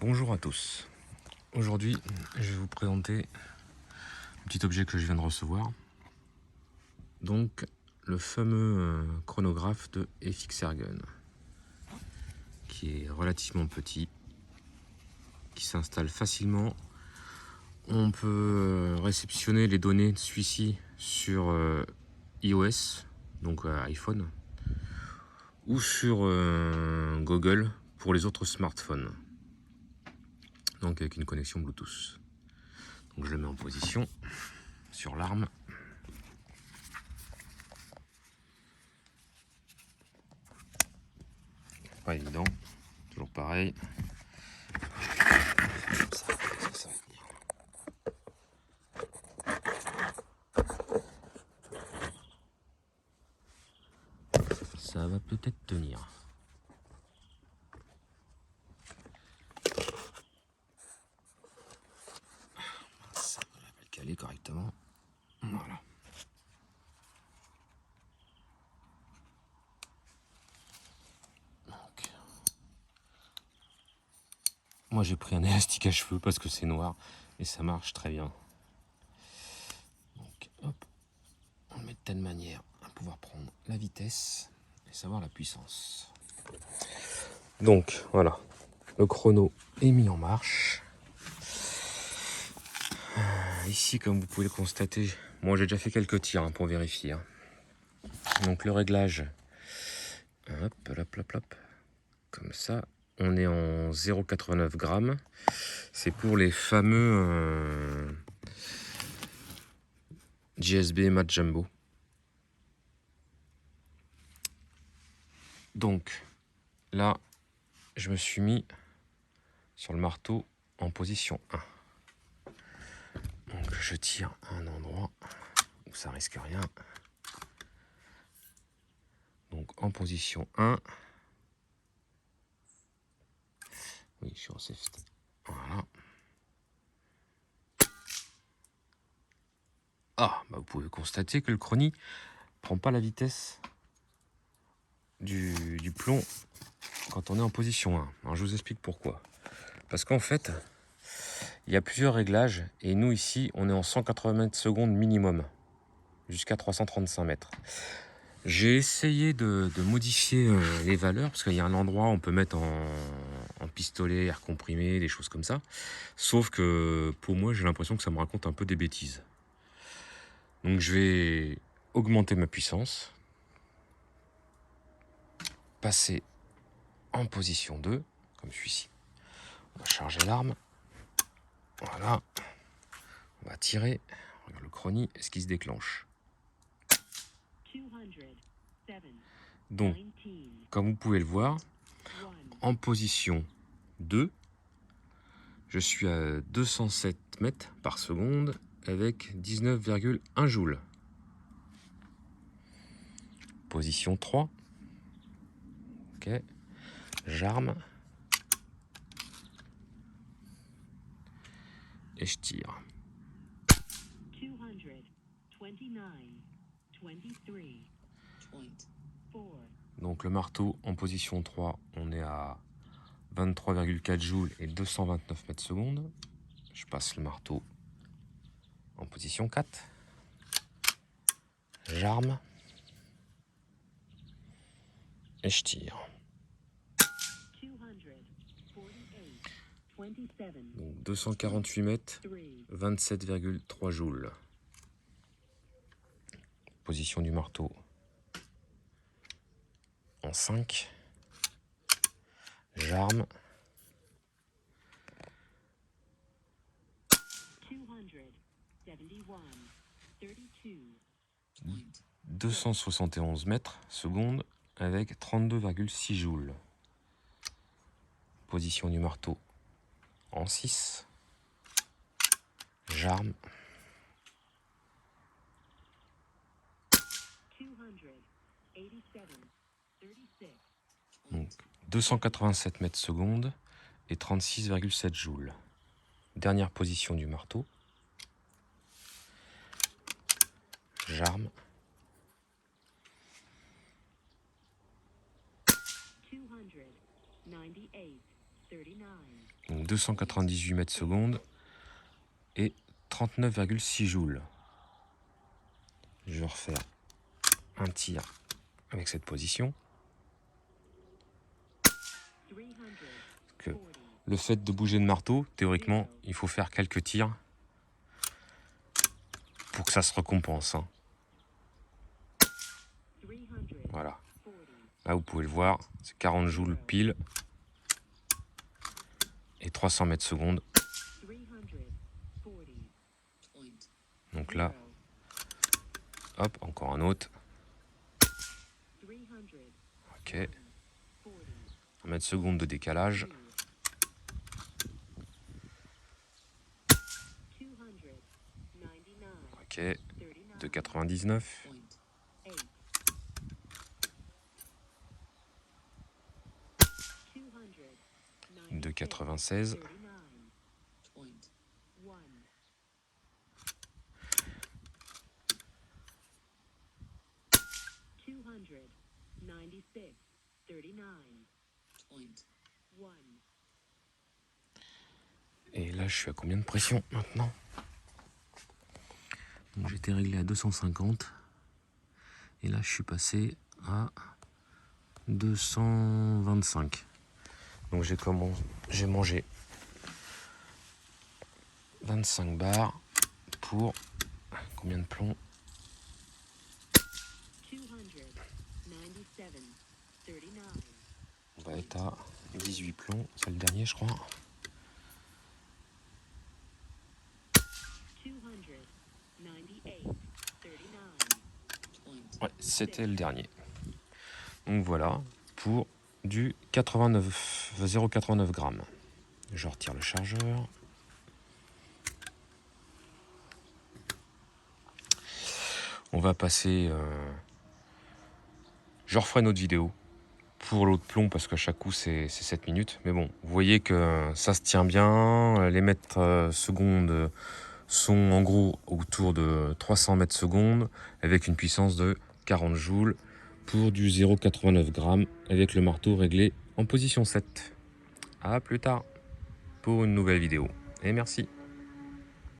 Bonjour à tous. Aujourd'hui, je vais vous présenter un petit objet que je viens de recevoir. Donc, le fameux chronographe de FX Ergun, qui est relativement petit, qui s'installe facilement. On peut réceptionner les données de celui-ci sur iOS, donc iPhone, ou sur Google pour les autres smartphones. Donc avec une connexion Bluetooth. Donc je le mets en position sur l'arme. Pas évident, toujours pareil. Ça va peut-être tenir. Ça va le caler correctement. Voilà. Donc, moi j'ai pris un élastique à cheveux parce que c'est noir et ça marche très bien. Donc hop, on le met de telle manière à pouvoir prendre la vitesse et savoir la puissance. Donc voilà, le chrono est mis en marche. Ici, comme vous pouvez le constater, moi j'ai déjà fait quelques tirs pour vérifier. Donc le réglage, hop, hop, hop, hop, comme ça. On est en 0,89 grammes. C'est pour les fameux GSB Mat Jumbo. Donc là, je me suis mis sur le marteau en position 1. Donc je tire à un endroit où ça risque rien. Donc en position 1. Oui, je suis en safety. Voilà. Ah, bah vous pouvez constater que le chronie prend pas la vitesse du plomb quand on est en position 1. Alors je vous explique pourquoi. Parce qu'en fait, il y a plusieurs réglages et nous ici, on est en 180 mètres secondes minimum, jusqu'à 335 mètres. J'ai essayé de modifier les valeurs parce qu'il y a un endroit où on peut mettre en pistolet, air comprimé, des choses comme ça. Sauf que pour moi, j'ai l'impression que ça me raconte un peu des bêtises. Donc je vais augmenter ma puissance, passer en position 2, comme celui-ci. On va charger l'arme. Voilà. On va tirer. Regarde le chronie, est-ce qu'il se déclenche? Donc, comme vous pouvez le voir, en position 2, je suis à 207 mètres par seconde avec 19,1 joules. Position 3. Ok. J'arme. Et je tire. Donc le marteau en position 3, on est à 23,4 joules et 229 mètres secondes. Je passe le marteau en position 4. J'arme. Et je tire. Donc 248 mètres, 27,3 joules. Position du marteau en 5. J'arme. 271 mètres secondes avec 32,6 joules. Position du marteau en 6. J'arme. Donc 287 mètres secondes et 36,7 joules. Dernière position du marteau. J'arme. Donc 298 mètres secondes et 39,6 joules. Je vais refaire un tir avec cette position. Que le fait de bouger le marteau, théoriquement, il faut faire quelques tirs pour que ça se récompense. Hein. Voilà. Là, vous pouvez le voir, c'est 40 joules pile et 300 mètres secondes. Donc là, hop, encore un autre. Ok. 1 mètre seconde de décalage. Ok. De 99. De 96. Et là, je suis à combien de pression maintenant? Donc j'étais réglé à 250. Et là, je suis passé à 225. Donc j'ai mangé 25 bars pour combien de plombs? On va être à 18 plombs, c'est le dernier je crois. Ouais, c'était le dernier. Donc voilà, pour du 0,89 grammes. Je retire le chargeur. On va passer... Je referai une autre vidéo pour l'autre plomb parce qu'à chaque coup c'est 7 minutes. Mais bon, vous voyez que ça se tient bien. Les mètres secondes sont en gros autour de 300 mètres secondes avec une puissance de 40 joules pour du 0,89 grammes avec le marteau réglé en position 7. A plus tard pour une nouvelle vidéo et merci.